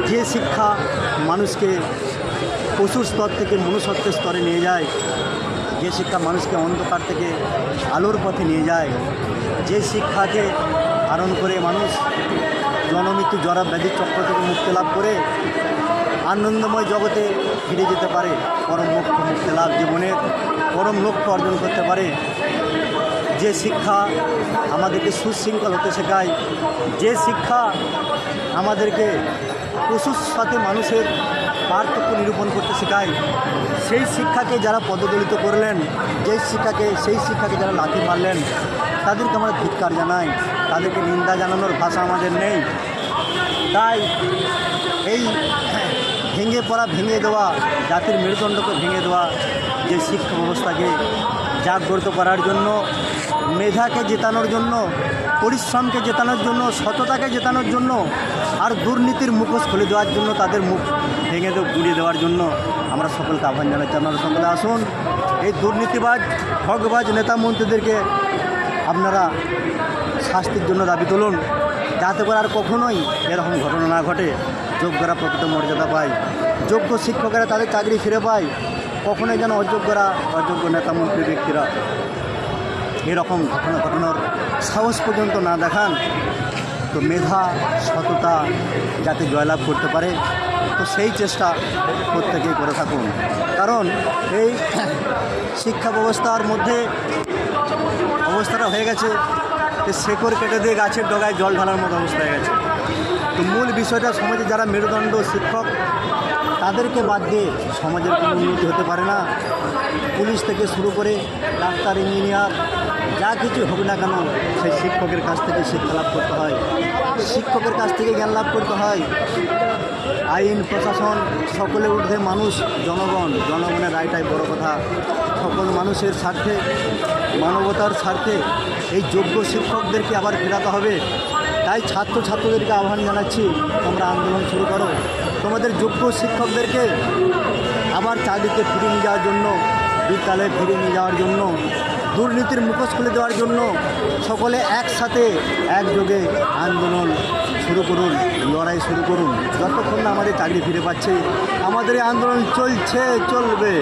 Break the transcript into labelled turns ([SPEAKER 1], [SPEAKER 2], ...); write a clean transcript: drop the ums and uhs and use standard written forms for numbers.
[SPEAKER 1] যে শিক্ষা মানুষকে পশুর স্তর থেকে মনুষ্যত্বের স্তরে নিয়ে যায়, যে শিক্ষা মানুষকে অন্ধকার থেকে আলোর পথে নিয়ে যায়, যে শিক্ষাকে ধারণ করে মানুষ জনমৃত্যু জরা ব্যাধির চক্র থেকে মুক্তি লাভ করে আনন্দময় জগতে ফিরে যেতে পারে, পরম মোক্ষ মুক্তি লাভ জীবনের পরম লক্ষ্য অর্জন করতে পারে, যে শিক্ষা আমাদেরকে সুশৃঙ্খল হতে শেখায়, যে শিক্ষা আমাদেরকে পশুর সাথে মানুষের পার্থক্য নিরূপণ করতে শেখায়, সেই শিক্ষাকে যারা পদদলিত করলেন, সেই শিক্ষাকে যারা লাথি মারলেন, তাদেরকে আমরা ধিক্কার জানাই, তাদেরকে নিন্দা জানানোর ভাষা আমাদের নেই। তাই এই ভেঙে দেওয়া জাতির মেরুদণ্ডকে ভেঙে দেওয়া যে শিক্ষা ব্যবস্থাকে জাগ্রত করার জন্য, মেধাকে জেতানোর জন্য, পরিশ্রমকে জেতানোর জন্য, সততাকে জেতানোর জন্য আর দুর্নীতির মুখোশ খুলে দেওয়ার জন্য, তাদের মুখ ভেঙে গুঁড়িয়ে দেওয়ার জন্য আমরা সকলকে আহ্বান জানাচ্ছি। আপনারা সকলে আসুন, এই দুর্নীতিবাজ ঠগবাজ নেতা মন্ত্রীদেরকে আপনারা শাস্তির জন্য দাবি তুলুন, যাতে করে আর কখনোই এরকম ঘটনা না ঘটে, যোগ্যরা প্রকৃত মর্যাদা পায়, যোগ্য শিক্ষকেরা তাদের চাকরি ফিরে পায়, কখনোই যেন অযোগ্য নেতা মন্ত্রী ব্যক্তিরা এরকম ঘটনা ঘটানোর সাহস পর্যন্ত না দেখান। তো মেধা সততা যাতে জয়লাভ করতে পারে, তো সেই চেষ্টা প্রত্যেকেই করে থাকুন। কারণ এই শিক্ষা ব্যবস্থার মধ্যে অবস্থাটা হয়ে গেছে যে শেকড় কেটে দিয়ে গাছের ডগায় জল ঢালার মতো অবস্থা হয়ে গেছে। তো মূল বিষয়টা, সমাজে যারা মেরুদণ্ড শিক্ষক, তাদেরকে বাদ দিয়ে সমাজের কোনো উন্নতি হতে পারে না। পুলিশ থেকে শুরু করে ডাক্তার, ইঞ্জিনিয়ার, যা কিছু হোক না কেন, সেই শিক্ষকের কাছ থেকে শিক্ষা লাভ করতে হয়, শিক্ষকের কাছ থেকে জ্ঞান লাভ করতে হয়। আইন প্রশাসন সকলে ঊর্ধ্বে মানুষ, জনগণের রায়টাই বড় কথা। সকল মানুষের স্বার্থে, মানবতার স্বার্থে এই যোগ্য শিক্ষকদেরকে আবার ফেরাতে হবে। তাই ছাত্রছাত্রীদেরকে আহ্বান জানাচ্ছি, তোমরা আন্দোলন শুরু করো, তোমাদের যোগ্য শিক্ষকদেরকে আবার চাকরিতে ফিরিয়ে নিয়ে যাওয়ার জন্য, বিদ্যালয়ে ফিরিয়ে নিয়ে যাওয়ার জন্য, দুর্নীতির মুখোশ খুলে দেওয়ার জন্য সকলে একসাথে একযোগে আন্দোলন শুরু করুন, লড়াই শুরু করুন। যতক্ষণ না আমাদের চাকরি ফিরে পাচ্ছে, আমাদের এই আন্দোলন চলবে।